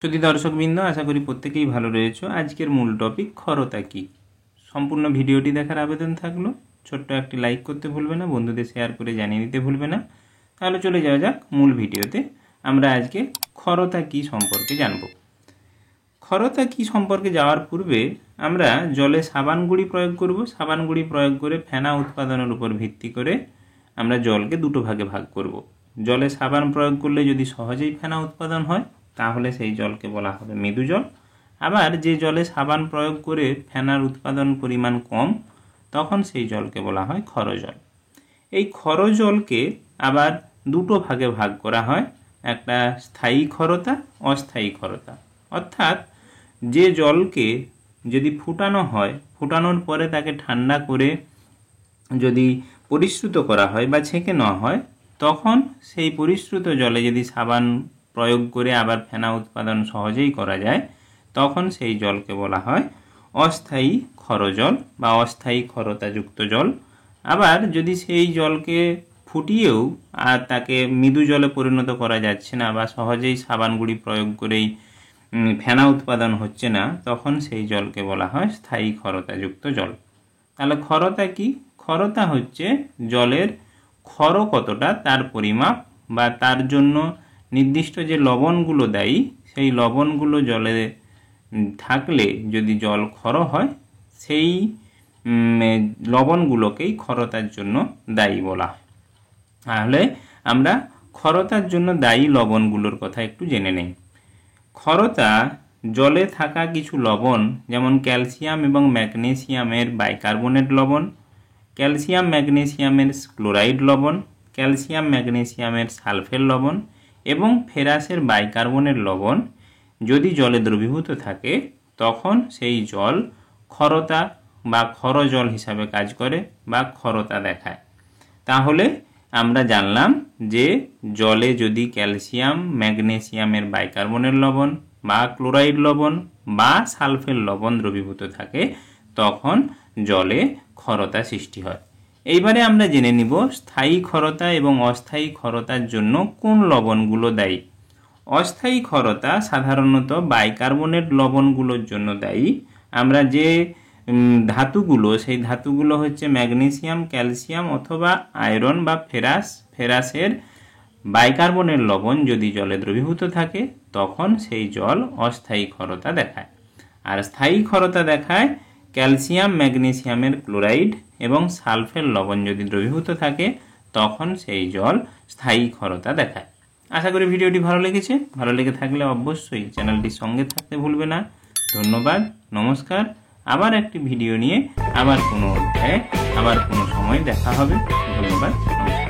যদি দর্শকবৃন্দ আশা করি প্রত্যেকেই ভালো রয়েছে। আজকের মূল টপিক ক্ষরতা কি। সম্পূর্ণ ভিডিওটি দেখার আবেদন থাকলো, ছোট্ট একটি লাইক করতে ভুলবে না, বন্ধুদের শেয়ার করে জানিয়ে দিতে ভুলবে না। তাহলে চলে যাওয়া যাক মূল ভিডিওতে। আমরা আজকে ক্ষরতা কি সম্পর্কে জানব। ক্ষরতা কি সম্পর্কে যাওয়ার পূর্বে আমরা জলে সাবান গুঁড়ি প্রয়োগ করব। সাবান গুঁড়ি প্রয়োগ করে ফেনা উৎপাদনের উপর ভিত্তি করে আমরা জলকে দুটো ভাগে ভাগ করব। জলে সাবান প্রয়োগ করলে যদি সহজেই ফেনা উৎপাদন হয় তাহলে সেই জলকে বলা হবে মৃদু জল। আবার যে জলে সাবান প্রয়োগ করে ফেনার উৎপাদন পরিমাণ কম তখন সেই জলকে বলা হয় ক্ষর জল। এই ক্ষর জলকে আবার দুটো ভাগে ভাগ করা হয়, একটা স্থায়ী ক্ষরতা, অস্থায়ী ক্ষরতা। অর্থাৎ যে জলকে যদি ফুটানো হয়, ফুটানোর পরে তাকে ঠান্ডা করে যদি পরিশ্রুত করা হয় বা ছেঁকে নেওয়া হয়, তখন সেই পরিশ্রুত জলে যদি সাবান প্রয়োগ করে আবার ফেনা উৎপাদন সহজেই করা যায় তখন সেই জলকে বলা হয় অস্থায়ী ক্ষরজল বা অস্থায়ী ক্ষরতাযুক্ত জল। আবার যদি সেই জলকে ফুটিয়েও আর তাকে মৃদু জলে পরিণত করা যাচ্ছে না বা সহজেই সাবান গুঁড়ি প্রয়োগ করেই ফেনা উৎপাদন হচ্ছে না, তখন সেই জলকে বলা হয় স্থায়ী ক্ষরতাযুক্ত জল। তাহলে ক্ষরতা কি? ক্ষরতা হচ্ছে জলের ক্ষর কতটা তার পরিমাপ বা তার জন্য নির্দিষ্ট যে লবণগুলো দায়ী সেই লবণগুলো জলে থাকলে যদি জল ক্ষর হয় সেই লবণগুলোকেই ক্ষরতার জন্য দায়ী বলা হয়। তাহলে আমরা ক্ষরতার জন্য দায়ী লবণগুলোর কথা একটু জেনে নেই। ক্ষরতা জলে থাকা কিছু লবণ যেমন ক্যালসিয়াম এবং ম্যাগনেসিয়ামের বাইকার্বনেট লবণ, ক্যালসিয়াম ম্যাগনেসিয়ামের ক্লোরাইড লবণ, ক্যালসিয়াম ম্যাগনেসিয়ামের সালফেট লবণ এবং ফেরাসের বাইকার্বনেট লবণ যদি জলে দ্রবীভূত থাকে তখন সেই জল ক্ষরতা বা ক্ষর জল হিসাবে কাজ করে বা ক্ষরতা দেখায়। তাহলে আমরা জানলাম যে জলে যদি ক্যালসিয়াম ম্যাগনেসিয়ামের বাইকার্বনেট লবণ বা ক্লোরাইড লবণ বা সালফেট লবণ দ্রবীভূত থাকে তখন জলে ক্ষরতা সৃষ্টি হয়। এইবারে আমরা জেনে নিব স্থায়ী ক্ষরতা এবং অস্থায়ী ক্ষরতার জন্য কোন লবণগুলো দায়ী। অস্থায়ী ক্ষরতা সাধারণত বাইকার্বনেট লবণগুলোর জন্য দায়ী। আমরা যে ধাতুগুলো, সেই ধাতুগুলো হচ্ছে ম্যাগনেসিয়াম, ক্যালসিয়াম অথবা আয়রন বা ফেরাসের বাইকার্বনেট লবণ যদি জলে দ্রবীভূত থাকে তখন সেই জল অস্থায়ী ক্ষরতা দেখায়। আর স্থায়ী ক্ষরতা দেখায় ক্যালসিয়াম ম্যাগনেসিয়ামের ক্লোরাইড এবং সালফেট লবণ যদি দ্রবীভূত থাকে তখন সেই জল স্থায়ী ক্ষরতা দেখায়। আশা করি ভিডিওটি ভালো লেগেছে। ভালো লেগে থাকলে অবশ্যই চ্যানেলটির সঙ্গে থাকতে ভুলবে না। ধন্যবাদ, নমস্কার। আবার একটি ভিডিও নিয়ে আবার কোনো অধ্যায়ে আবার কোনো সময় দেখা হবে। ধন্যবাদ, নমস্কার।